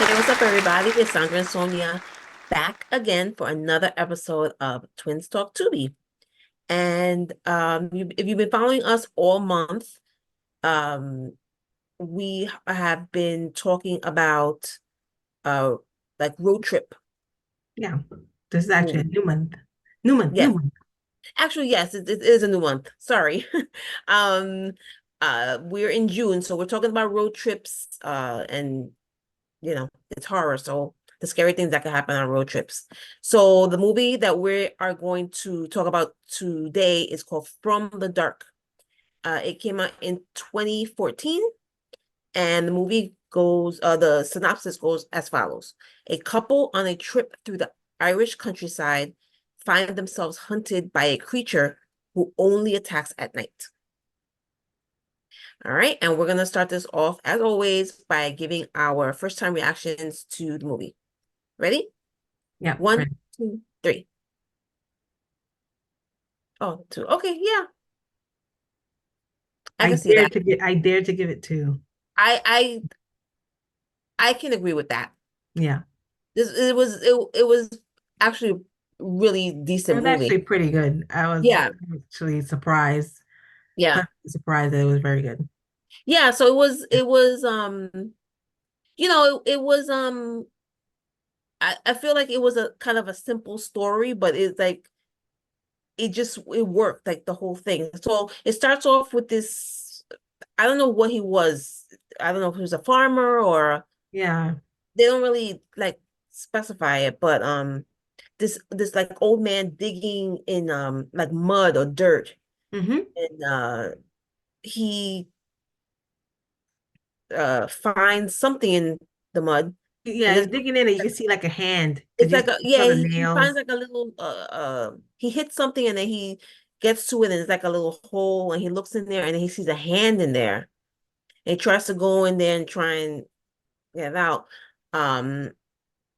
Hey, what's up, everybody? It's Sandra and Sonia back again for another episode of Twins Talk Tubi. And if you've been following us all month, um, we have been talking about uh like road trip Yeah, this is actually a movies. new month. New month, new Yes, month. actually, yes, it is a new month. Sorry. Um, we're in June, so we're talking about road trips, and it's horror, so the scary things that can happen on road trips. So the movie that we are going to talk about today is called From the Dark. It came out in 2014, and the synopsis goes as follows. A couple on a trip through the Irish countryside find themselves hunted by a creature who only attacks at night. All right, and we're gonna start this off as always by giving our first time reactions to the movie. Ready? Yeah, One, right. two, three. Oh, two. Okay, yeah, I can see that. I dare to give it two. I I I can agree with that. Yeah. It was actually a really It decent was movie. actually pretty good. I was Yeah, actually surprised, yeah, pleasantly surprised that it was very good. yeah. So it was it was I feel like it was a kind of a simple story, but it's like it worked like the whole thing. So it starts off with this. I don't know what he was. I don't know if he was a farmer or Yeah. they don't really like specify it, but this like old man digging in like mud or dirt, Mm-hmm. and he finds something in the mud, Yeah, and he's there's digging in and you can see like a hand because it's you like a saw yeah, the he finds nails. like a little he hits something and then he gets to it and it's like a little hole and he looks in there and he sees a hand in there. And he tries to go in there and try and get it out. Um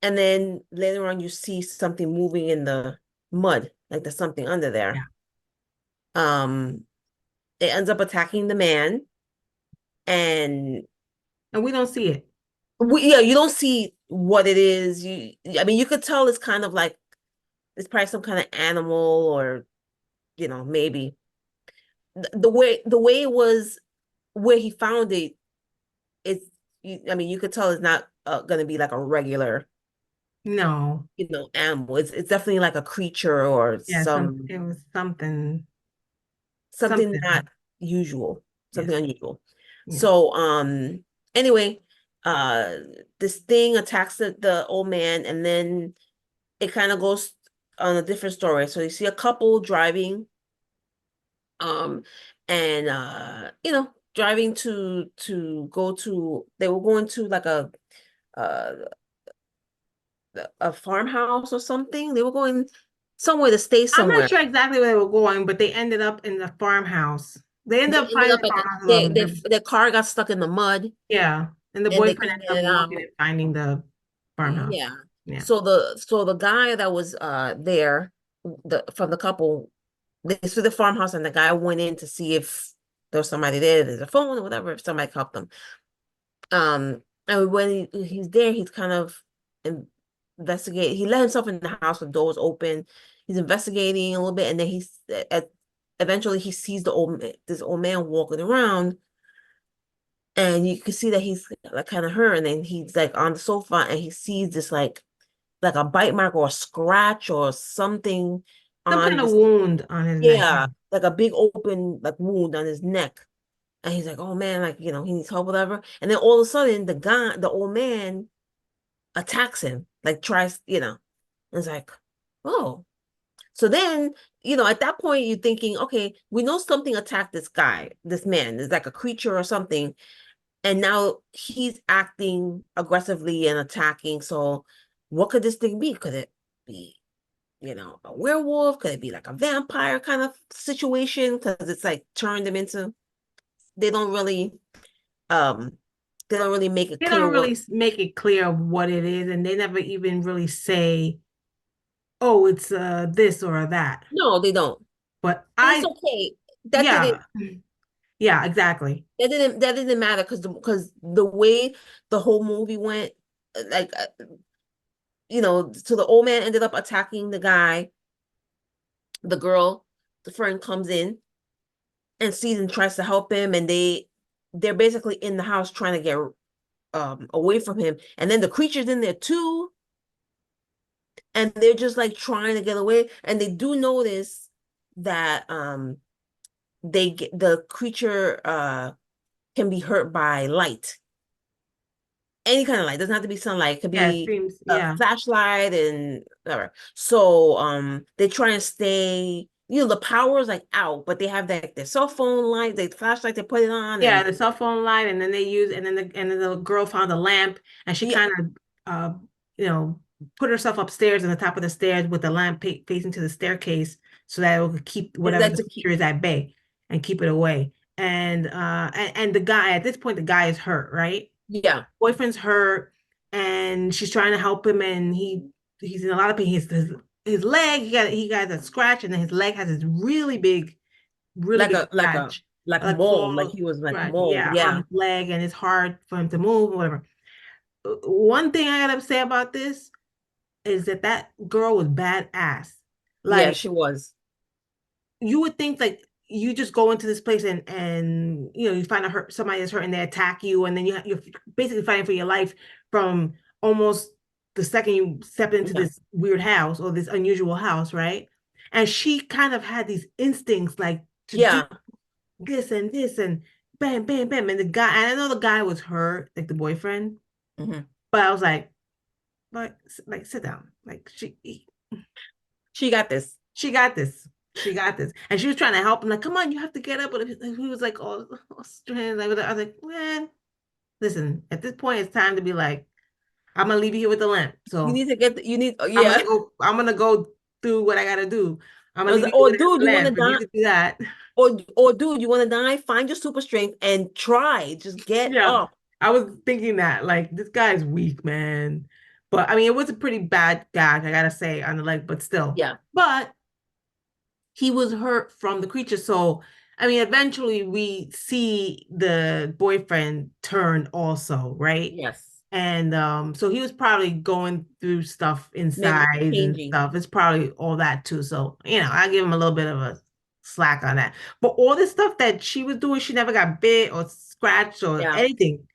And then later on, you see something moving in the mud, like there's something under there. Yeah. Um, it ends up attacking the man, and And we don't see it. yeah, you don't see what it is. I mean, you could tell it's kind of like it's probably some kind of animal, or maybe the way it was where he found it. It's, I mean, you could tell it's not gonna be like a regular, No. animal. It's definitely like a creature or Yeah, it was something not something. usual, something Yes. unusual. Yeah. So, anyway, uh, this thing attacks the old man, and then it kind of goes on a different story. So you see a couple driving, um, and driving to go to. They were going to like uh a farmhouse or something. They were going somewhere to stay I'm not somewhere. sure exactly where they were going, but they ended up in the farmhouse. They ended They up ended finding up the at farmhouse. their car got stuck in the mud Yeah, and the and they boyfriend couldn't ended get up it walking out. and finding the farmhouse. Yeah. Yeah. So the guy that was there, from the couple, they saw the farmhouse and the guy went in to see if there was somebody there, there's a phone or whatever, if somebody could help them. And when he's there, he's kind of investigate. He let himself in the house with doors open. He's investigating a little bit, and then eventually he sees this old man walking around, and you can see that he's like kind of hurt, and then he's like on the sofa, and he sees this like a bite mark or a scratch or something Some on kind of this, wound on his neck. yeah, like a big open like wound on his neck. And he's like, oh man, like, he needs help, whatever. And then all of a sudden, the old man attacks him, like tries, and it's like, oh. So then, at that point, you're thinking, okay, we know something attacked this guy, this man. It's like a creature or something. And now he's acting aggressively and attacking. So what could this thing be? Could it be, a werewolf? Could it be like a vampire kind of situation? Because it's like turned them into, they don't really um they don't really make it They clear don't what. really make it clear what it is, and they never even really say, "Oh, it's this or that." No, they don't. But And it's okay. That didn't yeah, yeah, exactly. that didn't matter because the way the whole movie went, like so the old man ended up attacking the guy. The girl, the friend comes in and sees and tries to help him, and they're basically in the house trying to get away from him. And then the creature's in there too, and they're just like trying to get away. And they do notice that the creature can be hurt by light. Any kind of light. Doesn't have to be sunlight. It could Yeah, it be seems, a yeah. flashlight and whatever. So they try and stay, the power is like out, but they have their cell phone light, their flashlight, they put it on Yeah, and the cell phone light, and then they use, and then the girl found a lamp, and she yeah, kind of, you know, put herself upstairs on the top of the stairs with the lamp facing to the staircase, so that it would keep it's whatever like the to creature keep is at bay and keep it away. And the guy at this point, the guy is hurt, right? yeah, Boyfriend's hurt, and she's trying to help him, and he's in a lot of pain. His leg, he got a scratch, and then his leg has this really like big a like a scratch, like like mold, like claw he was like scratch, mold, yeah, on yeah. his leg, and it's hard for him to move or whatever. One thing I gotta say about this is that that girl was badass. Yeah, Like, she was. you would think like you just go into this place, and you find out somebody is hurt and they attack you, and then you're basically fighting for your life from almost the second you step into Yeah, this weird house or this unusual house, right? And she kind of had these instincts like to do yeah. this and bam, bam, bam. And the guy, and I know the guy was hurt, like the boyfriend, Hmm. but I was like, sit down. Like She got this. she got this. She got this. And she was trying to help him, like, come on, you have to get up. But he was like, oh strange. Like, I was like, man, listen, at this point, it's time to be like, I'm gonna leave you here with the lamp. You So need to get you need yeah. I'm gonna go do what I gotta do. I'm I gonna was leave like, you here oh with dude, the you want lamp, to but you die? could do that. Or dude, you want to die? Find your super strength and try. Just get Yeah. up. I was thinking that, like, this guy's weak, man. But I mean, it was a pretty bad gag, I gotta say, on the leg, but still. Yeah. But he was hurt from the creature. So, I mean, eventually we see the boyfriend turn also, right? Yes. And so he was probably going through stuff Maybe inside and changing. stuff. It's probably all that too. So, I give him a little bit of a slack on that. But all this stuff that she was doing, she never got bit or scratched or Yeah. anything.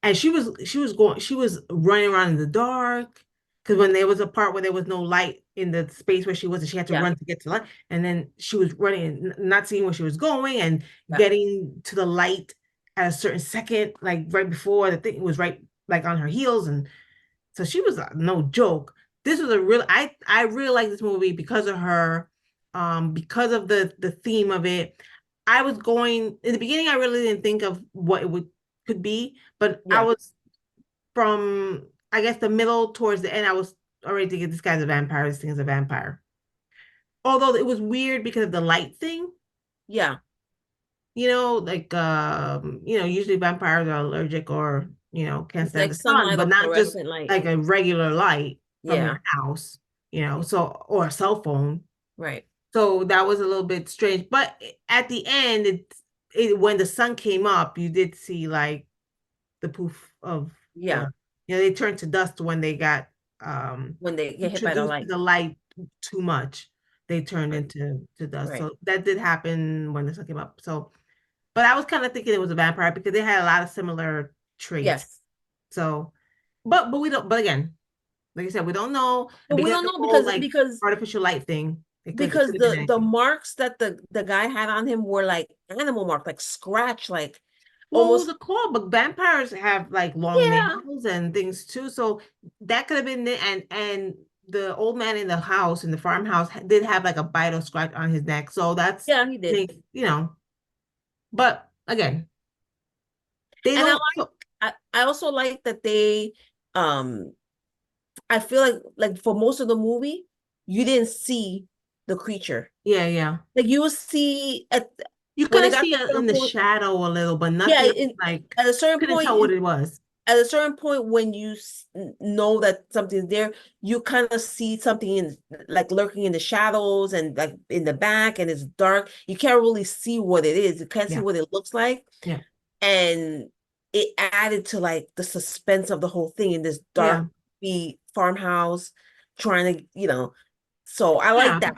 And she was running around in the dark, because when there was a part where there was no light in the space where she was, and she had to Yeah. run to get to light, and then she was running and not seeing where she was going, and Yeah. getting to the light at a certain second, like right before the thing was right, like on her heels. And so she was no joke. This was a real I really like this movie because of her, because of the theme of it. I was going in the beginning, I really didn't think of what it would could be, but I Yeah. was from, I guess, the middle towards the end, I was already thinking this guy's a vampire, this thing is a vampire. Although it was weird because of the light thing, Yeah. like usually vampires are allergic or can't stand Like the sun, sunlight but or not just fluorescent light. like a regular light from your Yeah. house, so, or a cell phone. Right. So that was a little bit strange. But at the end, when the sun came up, you did see like the poof of Yeah. the, they turned to dust when they got When they get hit by the introduced to light. the light too much. They turned Right. into to dust. Right. So that did happen when the sun came up. So, but I was kind of thinking it was a vampire because they had a lot of similar traits. Yes. So, but we don't. But again, like I said, we don't know, and But we because don't the know whole because like artificial light thing, it because could have been the anything. marks that the guy had on him were like animal marks, like scratch, like Well, it was almost a claw, but vampires have like long yeah. nails and things too. So that could have been it. And the old man in the house, in the farmhouse, did have like a bite or scratch on his neck. So that's Yeah, he did. but again, they And don't. So, I also like that they um I feel like for most of the movie, you didn't see the creature. yeah, yeah. Like you will see You when kind it of got see to a it in certain the point. shadow a little, but Yeah, nothing like at a you certain couldn't point, tell what it was. at a certain point when you know that something's there, you kind of see something in like lurking in the shadows and like in the back, and it's dark. You can't really see what it is. You can't see Yeah, what it looks like, yeah. and it added to like the suspense of the whole thing in this dark Yeah. farmhouse trying to, so I like Yeah, that.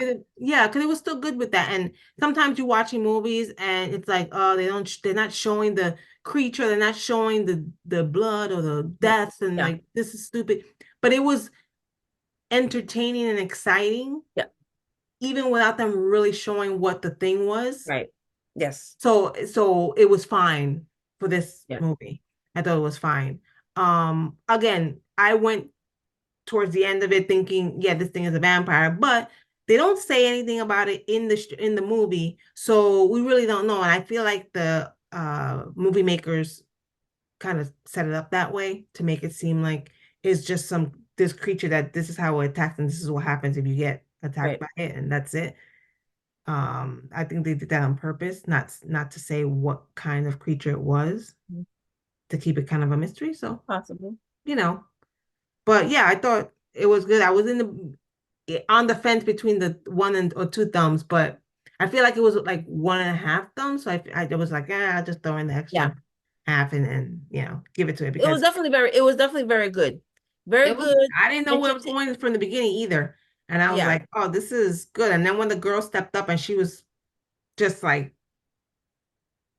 because it was still good with that. And sometimes you're watching movies and it's like, oh, they're not showing the creature, they're not showing the blood or the deaths, and Yeah, like this is stupid. But it was entertaining and exciting, yeah, even without them really showing what the thing was. right. Yes. So it was fine for this Yeah, movie. I thought it was fine. Again, I went towards the end of it thinking, yeah, this thing is a vampire, but they don't say anything about it in the movie, so we really don't know. And I feel like the movie makers kind of set it up that way to make it seem like it's just some this creature that this is how it attacks and this is what happens if you get attacked right. by it and that's it. I think they did that on purpose, not to say what kind of creature it was, Mhm. to keep it kind of a mystery. So, Possible. you know, but yeah, I thought it was good. I was on the fence between the one and or two thumbs, but I feel like it was like one and a half thumbs. So I was like, I'll just throw in the Yeah. extra half and give it to it It was because definitely it was definitely very good. Very it was, good. I didn't know where it was Entertain. going from the beginning either. And I was Yeah. like, oh, this is good. And then when the girl stepped up and she was just like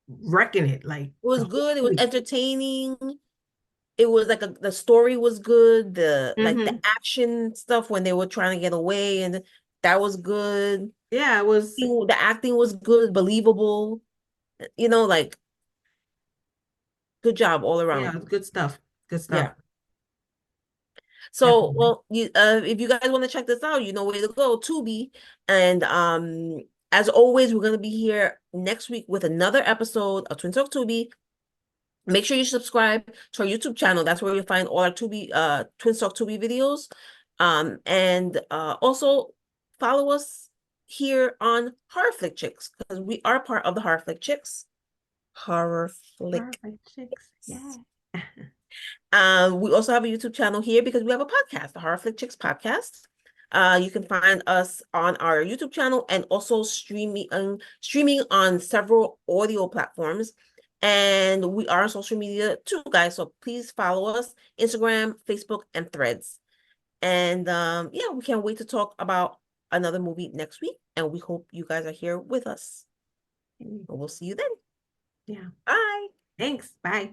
wrecking it, like It the was whole good. It was movie. entertaining. It was like the story was good. The Hmm. action stuff when they were trying to get away, and that was good. Yeah, it was, The acting was good, believable. Like good job all yeah, around. it was good stuff. Good stuff. Yeah. So, Definitely. well, if you guys want to check this out, you know where to go, Tubi. And as always, we're gonna be here next week with another episode of Twin Talk Tubi. Make sure you subscribe to our YouTube channel. That's where you'll find all our Tubi, Twin Talk Tubi videos. And also follow us here on Horror Flick Chicks because we are part of the Horror Flick Chicks. Horror Flick. Perfect chicks. Yeah. We also have a YouTube channel here because we have a podcast, the Horror Flick Chicks podcast. You can find us on our YouTube channel and also streaming on several audio platforms. And we are on social media too, guys. So please follow us, Instagram, Facebook, and Threads. And yeah, we can't wait to talk about another movie next week. And we hope you guys are here with us. And we'll see you then. Yeah. Bye. Thanks. Bye.